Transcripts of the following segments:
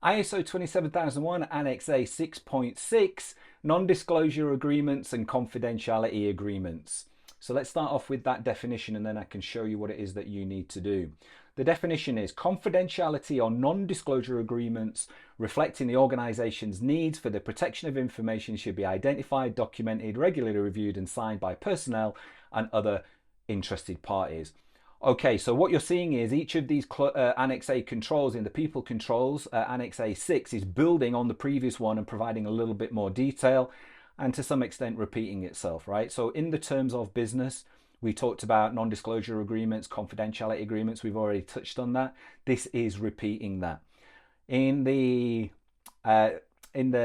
ISO 27001 Annex A 6.6, non-disclosure agreements and confidentiality agreements. So let's start off with that definition and then I can show you what it is that you need to do. The definition is confidentiality or non-disclosure agreements reflecting the organization's needs for the protection of information should be identified, documented, regularly reviewed and signed by personnel and other interested parties. Okay, so what you're seeing is each of these Annex A controls in the people controls, Annex A6 is building on the previous one and providing a little bit more detail and to some extent repeating itself, right? So in the terms of business, we talked about non-disclosure agreements, confidentiality agreements. We've already touched on that. This is repeating that. In the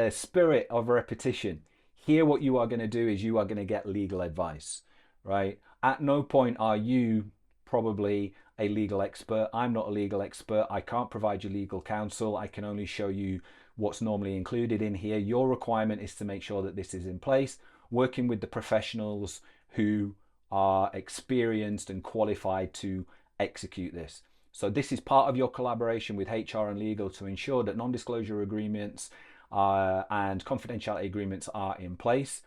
spirit of repetition, here what you are going to do is you are going to get legal advice, right? At no point are you probably a legal expert. I'm not a legal expert. I can't provide you legal counsel. I can only show you what's normally included in here. Your requirement is to make sure that this is in place, working with the professionals who are experienced and qualified to execute this. So this is part of your collaboration with HR and legal to ensure that non-disclosure agreements and confidentiality agreements are in place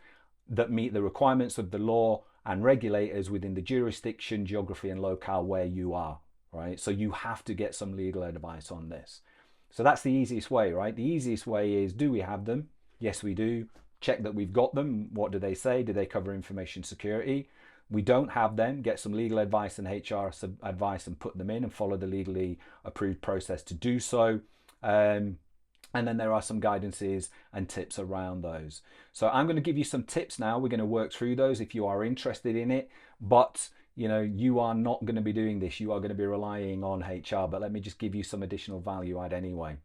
that meet the requirements of the law and regulators within the jurisdiction, geography and locale where you are, right? So you have to get some legal advice on this. So that's the easiest way, right? The easiest way is, do we have them? Yes, we do. Check that we've got them. What do they say? Do they cover information security? We don't have them. Get some legal advice and HR advice and put them in and follow the legally approved process to do so. And then there are some guidances and tips around those. So I'm going to give you some tips now. We're going to work through those if you are interested in it. But you are not going to be doing this. You are going to be relying on HR. But let me just give you some additional value add anyway.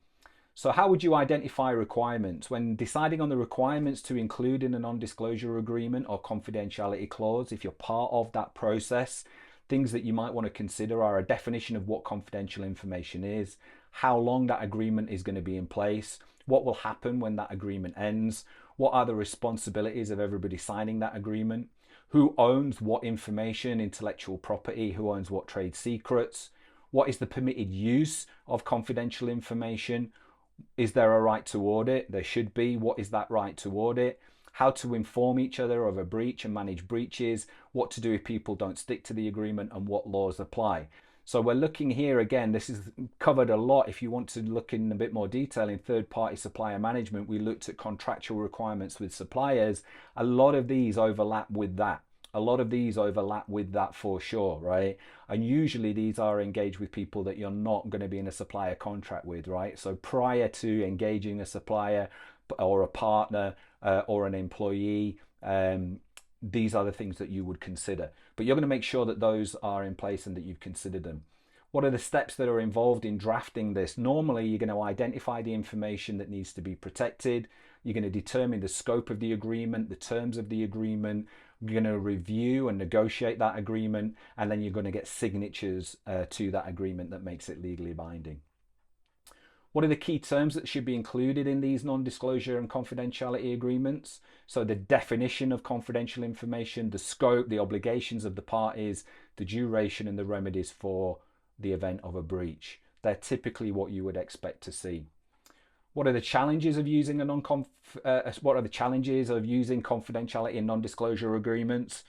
So how would you identify requirements? When deciding on the requirements to include in a non-disclosure agreement or confidentiality clause, if you're part of that process, things that you might want to consider are a definition of what confidential information is, how long that agreement is going to be in place, what will happen when that agreement ends, what are the responsibilities of everybody signing that agreement, who owns what information, intellectual property, who owns what trade secrets, what is the permitted use of confidential information, is there a right to audit? There should be. What is that right to audit? How to inform each other of a breach and manage breaches, what to do if people don't stick to the agreement and what laws apply. So we're looking here again, this is covered a lot. If you want to look in a bit more detail in third-party supplier management, we looked at contractual requirements with suppliers. A lot of these overlap with that. A lot of these overlap with that for sure, right? And usually these are engaged with people that you're not going to be in a supplier contract with, right? So prior to engaging a supplier or a partner or an employee, these are the things that you would consider. But you're going to make sure that those are in place and that you've considered them. What are the steps that are involved in drafting this? Normally, you're going to identify the information that needs to be protected. You're going to determine the scope of the agreement, the terms of the agreement. You're going to review and negotiate that agreement, and then you're going to get signatures to that agreement that makes it legally binding. What are the key terms that should be included in these non-disclosure and confidentiality agreements? So the definition of confidential information, the scope, the obligations of the parties, the duration and the remedies for the event of a breach. They're typically what you would expect to see. What are the challenges of using confidentiality and non-disclosure agreements?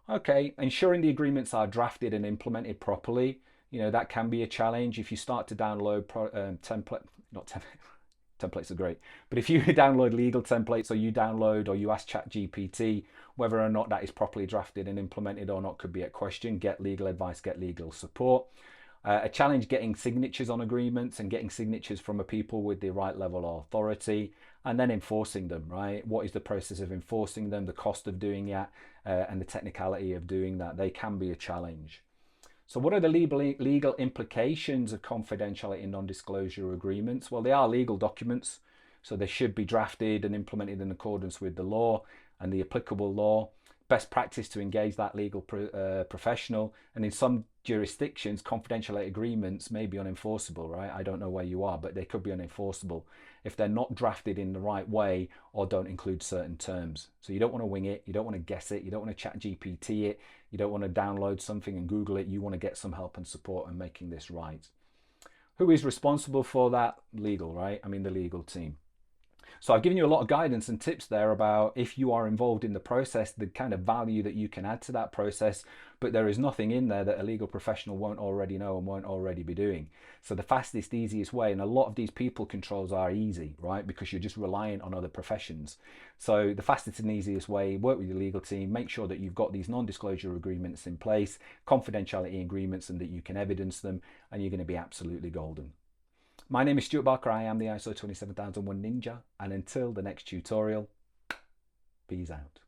Okay, ensuring the agreements are drafted and implemented properly. That can be a challenge if you start to download templates are great, but if you download legal templates or you ask ChatGPT whether or not that is properly drafted and implemented or not could be a question. Get legal advice, get legal support. A challenge getting signatures on agreements and getting signatures from a people with the right level of authority, and then enforcing them, right? What is the process of enforcing them, the cost of doing that, and the technicality of doing that? They can be a challenge. So what are the legal implications of confidentiality and non-disclosure agreements? Well, they are legal documents, so they should be drafted and implemented in accordance with the law and the applicable law. Best practice to engage that legal professional. And in some jurisdictions, confidentiality agreements may be unenforceable, right? I don't know where you are, but they could be unenforceable if they're not drafted in the right way or don't include certain terms. So you don't want to wing it, you don't want to guess it, you don't want to chat GPT it, you don't want to download something and Google it. You want to get some help and support in making this right. Who is responsible for that? Legal, right? I mean, the legal team. So I've given you a lot of guidance and tips there about if you are involved in the process, the kind of value that you can add to that process, but there is nothing in there that a legal professional won't already know and won't already be doing. So the fastest, easiest way, and a lot of these people controls are easy, right? Because you're just reliant on other professions. So the fastest and easiest way, work with your legal team, make sure that you've got these non-disclosure agreements in place, confidentiality agreements, and that you can evidence them, and you're going to be absolutely golden. My name is Stuart Barker, I am the ISO 27001 Ninja, and until the next tutorial, peace out.